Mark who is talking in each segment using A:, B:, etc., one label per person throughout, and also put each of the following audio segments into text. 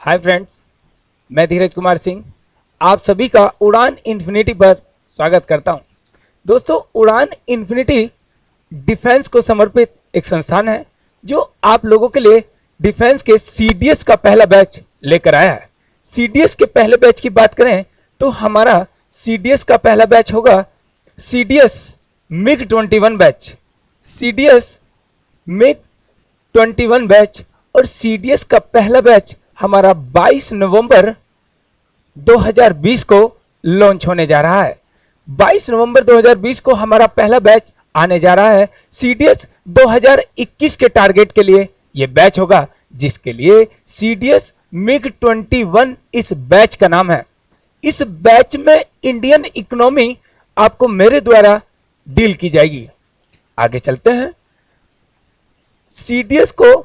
A: Hi friends, मैं धीरज कुमार सिंह आप सभी का उड़ान इन्फिनिटी पर स्वागत करता हूं। दोस्तों, उड़ान इन्फिनिटी डिफेंस को समर्पित एक संस्थान है जो आप लोगों के लिए डिफेंस के सीडीएस का पहला बैच लेकर आया है। सीडीएस के पहले बैच की बात करें तो हमारा सीडीएस का पहला बैच होगा CDS MiG 21 batch. CDS MiG 21 batch और सीडीएस का पहला बैच हमारा 22 नवंबर 2020 को लॉन्च होने जा रहा है। 22 नवंबर 2020 को हमारा पहला बैच आने जा रहा है। सीडीएस 2021 के टारगेट के लिए यह बैच होगा, जिसके लिए सीडीएस मिग 21 इस बैच का नाम है। इस बैच में इंडियन इकोनॉमी आपको मेरे द्वारा डील की जाएगी। आगे चलते हैं। सीडीएस को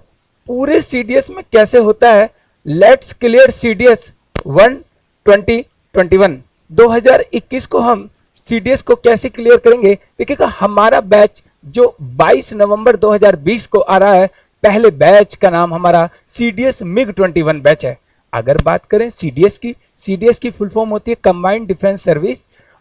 A: पूरे सीडीएस में कैसे होता है, लेट्स क्लियर सीडीएस 2021 2021 को हम सीडीएस को कैसे क्लियर करेंगे। देखिएगा, हमारा बैच जो 22 नवंबर 2020 को आ रहा है, पहले बैच का नाम हमारा सीडीएस मिग 21 बैच है। अगर बात करें सीडीएस की फुल फॉर्म होती है कंबाइंड डिफेंस सर्विस,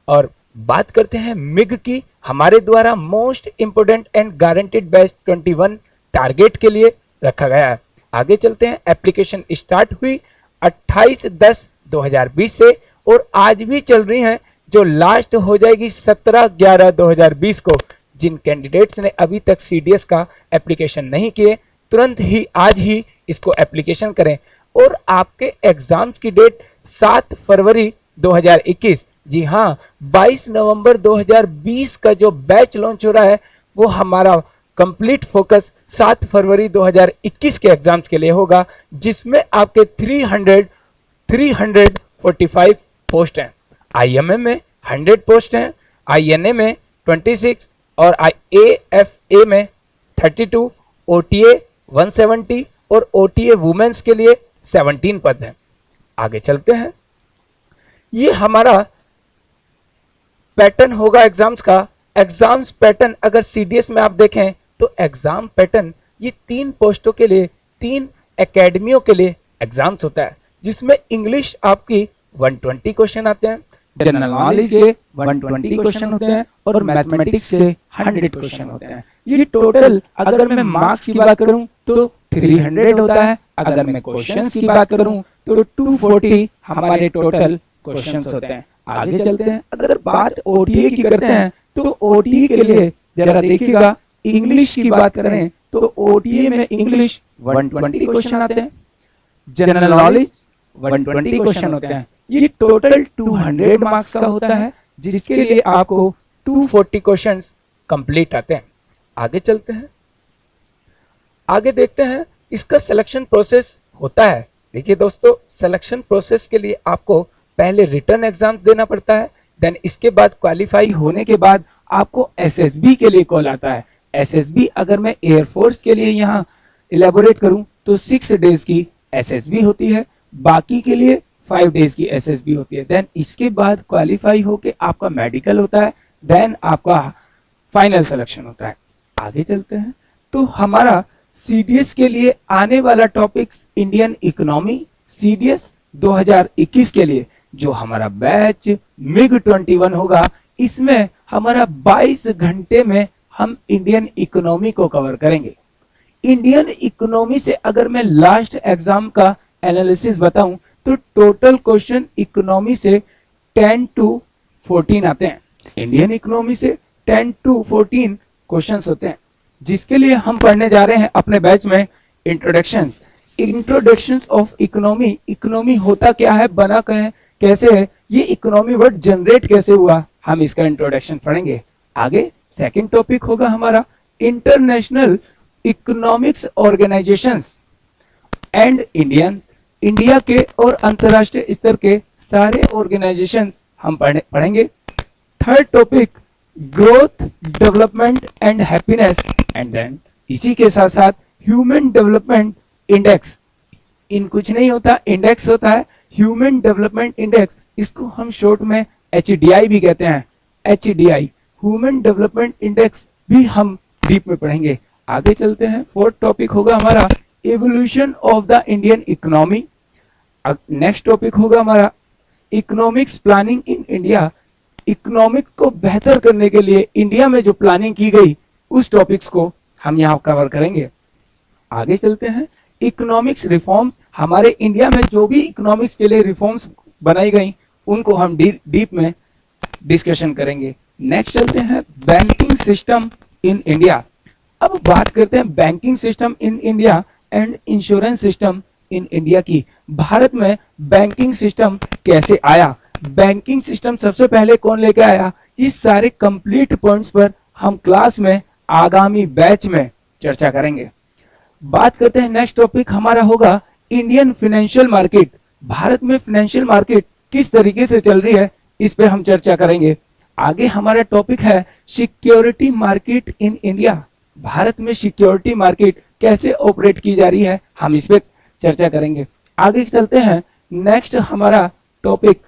A: और बात करते हैं मिग की, हमारे द्वारा most important and guaranteed batch 21 target के लिए रखा गया है। आगे चलते हैं। एप्लीकेशन स्टार्ट हुई 28/10/2020 से और आज भी चल रही हैं, जो लास्ट हो जाएगी 17/11/2020 को। जिन कैंडिडेट्स ने अभी तक सीडीएस का एप्लीकेशन नहीं किए, तुरंत ही आज ही इसको एप्लीकेशन करें। और आपके एग्जाम्स की डेट 7 फरवरी 2021, जी हाँ, 22 नवंबर 2020 का जो बैच लॉन्च हो रहा है वो हमारा कंप्लीट फोकस 7 फरवरी 2021 के एग्जाम्स के लिए होगा, जिसमें आपके 345 पोस्ट हैं। आईएमए में 100 पोस्ट हैं, आईएनए में 26 और एएफए में 32, ओटीए 170 और ओटीए वुमेन्स के लिए 17 पद हैं। आगे चलते हैं। ये हमारा पैटर्न होगा एग्जाम्स का। एग्जाम्स पैटर्न अगर सीडीएस में आप देखें तो एग्जाम पैटर्न ये 3 पोस्टों के लिए 3 एकेडमियों के लिए एग्जाम्स होता है, जिसमें इंग्लिश आपकी 120 क्वेश्चन आते हैं,
B: जनरल नॉलेज के 120 क्वेश्चन होते हैं और मैथमेटिक्स के 100 क्वेश्चन होते हैं। ये टोटल अगर मैं मार्क्स की बात करूं तो 300 होता है। अगर मैं क्वेश्चंस की बात करूं तो 240 हमारे टोटल क्वेश्चंस होते हैं। आगे चलते हैं। अगर बात ओटीए की करते हैं तो ओटीए के लिए जरा देखिएगा, इंग्लिश की बात करें तो ओटीए में इंग्लिश 120 क्वेश्चन आते हैं, जनरल नॉलेज 120 क्वेश्चन होते हैं। ये टोटल 200 मार्क्स का होता है, जिसके लिए आपको
A: 240 क्वेश्चंस कंप्लीट आते हैं। आगे चलते हैं। आगे देखते हैं इसका सिलेक्शन प्रोसेस होता है। देखिए दोस्तों, सिलेक्शन प्रोसेस के लिए आपको पहले रिटर्न एग्जाम देना पड़ता है, देन इसके बाद क्वालिफाई होने के बाद आपको एसएसबी के लिए कॉल आता है। एसएसबी अगर मैं एयरफोर्स के लिए यहाँ इलेबोरेट करूं तो 6 डेज की एसएसबी होती है, बाकी के लिए 5 डेज की एसएसबी होती है। देन इसके बाद क्वालिफाई होके आपका मेडिकल होता है, देन आपका फाइनल सिलेक्शन होता है। आगे चलते हैं। तो हमारा सीडीएस के लिए आने वाला टॉपिक्स इंडियन इकोनॉमी, सीडीएस 2021 के लिए जो हमारा बैच मिग 21 होगा, इसमें हमारा 22 घंटे में हम इंडियन इकोनॉमी को कवर करेंगे। इंडियन इकोनॉमी से अगर मैं लास्ट एग्जाम का एनालिसिस बताऊं तो टोटल क्वेश्चन इकोनॉमी से 10 to 14 आते हैं। इंडियन इकोनॉमी से 10 to 14 क्वेश्चंस होते हैं, जिसके लिए हम पढ़ने जा रहे हैं अपने बैच में इंट्रोडक्शंस ऑफ इकोनॉमी। इकोनॉमी होता क्या है, बना कैसे है, ये इकोनॉमी वर्ड जनरेट कैसे हुआ, हम इसका इंट्रोडक्शन पढ़ेंगे। आगे सेकंड टॉपिक होगा हमारा international economics organisations and India के और अंतरराष्ट्रीय स्तर के सारे ऑर्गेनाइजेशंस हम पढ़ेंगे। Third topic growth, development and happiness, and then इसी के साथ साथ ह्यूमन डेवलपमेंट इंडेक्स। इन कुछ नहीं होता, इंडेक्स होता है ह्यूमन डेवलपमेंट इंडेक्स, इसको हम शॉर्ट में HDI भी कहते हैं। HDI ह्यूमन डेवलपमेंट इंडेक्स भी हम डीप में पढ़ेंगे। आगे चलते हैं। फोर्थ टॉपिक होगा हमारा evolution of the Indian economy.
B: Next topic होगा हमारा economics planning in India. Economic को बेहतर करने के लिए इंडिया में जो प्लानिंग की गई उस टॉपिक्स को हम यहाँ कवर करेंगे। आगे चलते हैं, इकोनॉमिक्स रिफॉर्म्स, हमारे इंडिया में जो भी इकोनॉमिक्स के लिए रिफॉर्म्स बनाई गई उनको हम डीप में डिस्कशन करेंगे। नेक्स्ट चलते हैं बैंकिंग सिस्टम इन इंडिया। अब बात करते हैं banking system in India and insurance system in India की। भारत में बैंकिंग सिस्टम कैसे आया, बैंकिंग सिस्टम सबसे पहले कौन लेके आया, इस सारे कंप्लीट पॉइंट्स पर हम क्लास में आगामी बैच में चर्चा करेंगे। बात करते हैं नेक्स्ट टॉपिक हमारा होगा इंडियन फाइनेंशियल मार्केट। भारत में फाइनेंशियल मार्केट किस तरीके से चल रही है इस पे हम चर्चा करेंगे। आगे हमारा टॉपिक है security market in India. Bharat में सिक्योरिटी मार्केट कैसे ऑपरेट की जा रही है हम इस पे चर्चा करेंगे। आगे चलते हैं, नेक्स्ट हमारा topic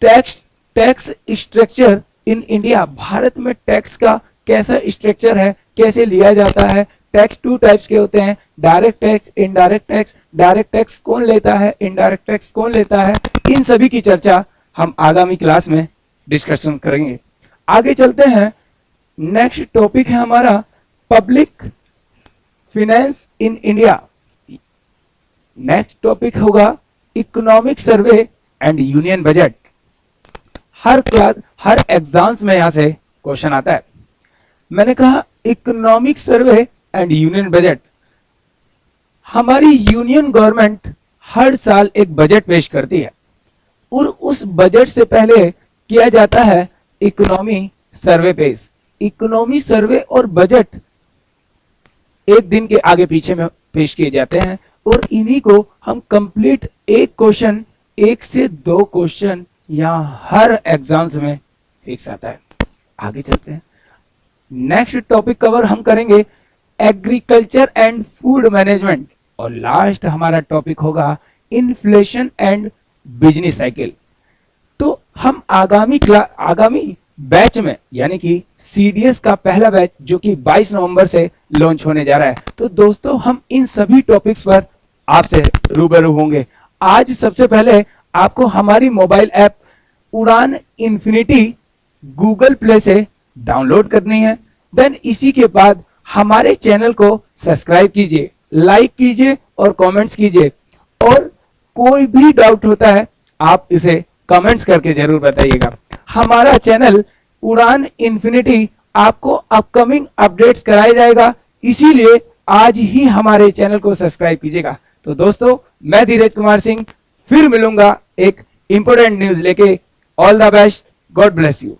B: tax structure in India. Bharat में टैक्स का कैसा स्ट्रक्चर है, कैसे लिया जाता है। टैक्स 2 टाइप्स के होते हैं, direct tax, indirect tax. Direct tax कौन लेता है, इनडायरेक्ट टैक्स कौन लेता है, इन सभी की चर्चा हम आगामी क्लास में डिस्कशन करेंगे। आगे चलते हैं, नेक्स्ट टॉपिक है हमारा public finance in India. Next topic होगा economic survey and union budget. हर एग्जाम्स में यहां से क्वेश्चन आता है। मैंने कहा economic survey and union budget. हमारी यूनियन गवर्नमेंट हर साल एक बजट पेश करती है और उस बजट से पहले किया जाता है इकोनॉमी सर्वे पेश। इकोनॉमी सर्वे और बजट एक दिन के आगे पीछे में पेश किए जाते हैं और इन्हीं को हम कंप्लीट एक क्वेश्चन, 1 से 2 क्वेश्चन यहां हर एग्जाम्स में फिक्स आता है। आगे चलते हैं, नेक्स्ट टॉपिक कवर हम करेंगे एग्रीकल्चर एंड फूड मैनेजमेंट और लास्ट हमारा टॉपिक होगा इन्फ्लेशन एंड बिजनेस साइकिल। तो हम आगामी बैच में यानी कि सीडीएस का पहला बैच जो कि 22 नवंबर से लॉन्च होने जा रहा है, तो दोस्तों हम इन सभी टॉपिक्स पर आपसे रूबरू होंगे। आज सबसे पहले आपको हमारी मोबाइल ऐप उड़ान इन्फिनिटी गूगल प्ले से डाउनलोड करनी है। देन इसी के बाद हमारे चैनल को सब्सक्राइब कीजिए, लाइक कीजिए और कमेंट्स कीजिए। और कोई भी डाउट होता है आप इसे कमेंट्स करके जरूर बताइएगा। हमारा चैनल उड़ान इन्फिनिटी आपको अपकमिंग अपडेट्स कराया जाएगा, इसीलिए आज ही हमारे चैनल को सब्सक्राइब कीजिएगा। तो दोस्तों मैं धीरज कुमार सिंह फिर मिलूंगा एक इंपोर्टेंट न्यूज लेके। All the best, God bless you.